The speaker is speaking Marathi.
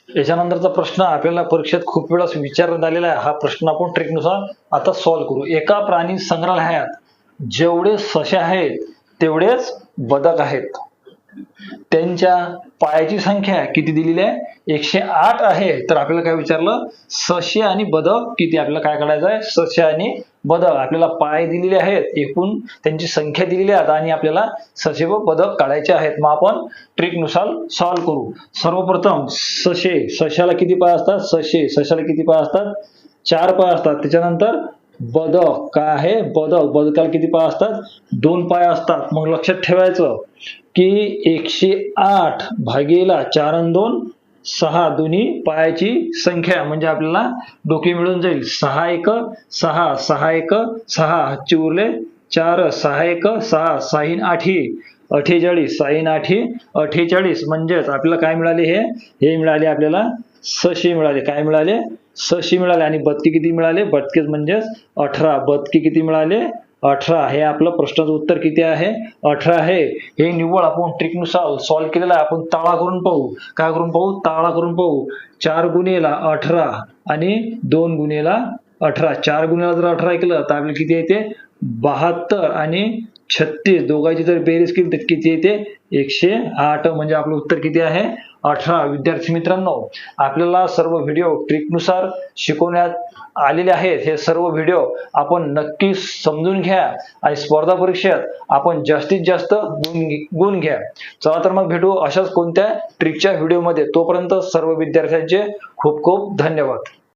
याच्यानंतरचा प्रश्न आपल्याला परीक्षेत खूप वेळा विचारण्यात आलेला आहे. हा प्रश्न आपण ट्रिकनुसार आता सॉल्व्ह करू. एका प्राणी संग्रहालयात जेवढे ससे आहेत तेवढेच बदक आहेत. त्यांच्या पायाची संख्या किती दिलेली आहे? 108 आहे. तर आपल्याला काय विचारलं? ससे आणि बदक किती? आपल्याला काय काढायचं आहे? ससे आणि बदक. आपल्याला पाय दिलेले आहेत, एकूण त्यांची संख्या दिलेली आहे आणि आपल्याला ससे व बदक काढायचे आहेत. मग आपण ट्रिकनुसार सॉल्व्ह करू. सर्वप्रथम सशाला किती पाय असतात? सशाला किती पाय असतात? 4 पाय असतात. त्याच्यानंतर बदक काय आहे? बदकाला किती पाय असतात? 2 पाय असतात. मग लक्षात ठेवायचं की 108 भागीला 4 आणि 2 6 दोन्ही पायाची संख्या म्हणजे आपल्याला डोके मिळून जाईल. 6 1 6 6 1 6 हातचे उरले 4 6 1 6 6 8 48 6 8 48 म्हणजेच आपल्याला काय मिळाले? हे मिळाले आपल्याला सशे मिळाले. काय मिळाले? सशे मिळाले. आणि बदके किती मिळाले? बदके म्हणजेच 18. बदके किती मिळाले? 18. हे आपलं प्रश्नाचं उत्तर किती आहे? 18 आहे. हे निव्वळ आपण ट्रिकनुसार सॉल्व्ह केलेलं आहे. आपण ताळा करून पाहू. काय करून पाहू? ताळा करून पाहू. 4 गुणिले 18 आणि 2 गुणिले 18. 4 गुणिले जर 18 केलं तर आपल्याला किती येते? 72 आणि 36 दोघांची जर बेरीज केली तर किती येते? 108. म्हणजे आपलं उत्तर किती आहे? 18. विद्यार्थी मित्रांनो, आपल्याला सर्व व्हिडिओ ट्रिकनुसार शिकवण्यात आलेले आहेत. हे सर्व व्हिडिओ आपण नक्की समजून घ्या आणि स्पर्धा परीक्षेत आपण जास्तीत जास्त गुण घ्या. चला तर मग भेटू अशाच कोणत्या ट्रिकच्या व्हिडिओमध्ये. तोपर्यंत सर्व विद्यार्थ्यांचे खूप खूप धन्यवाद.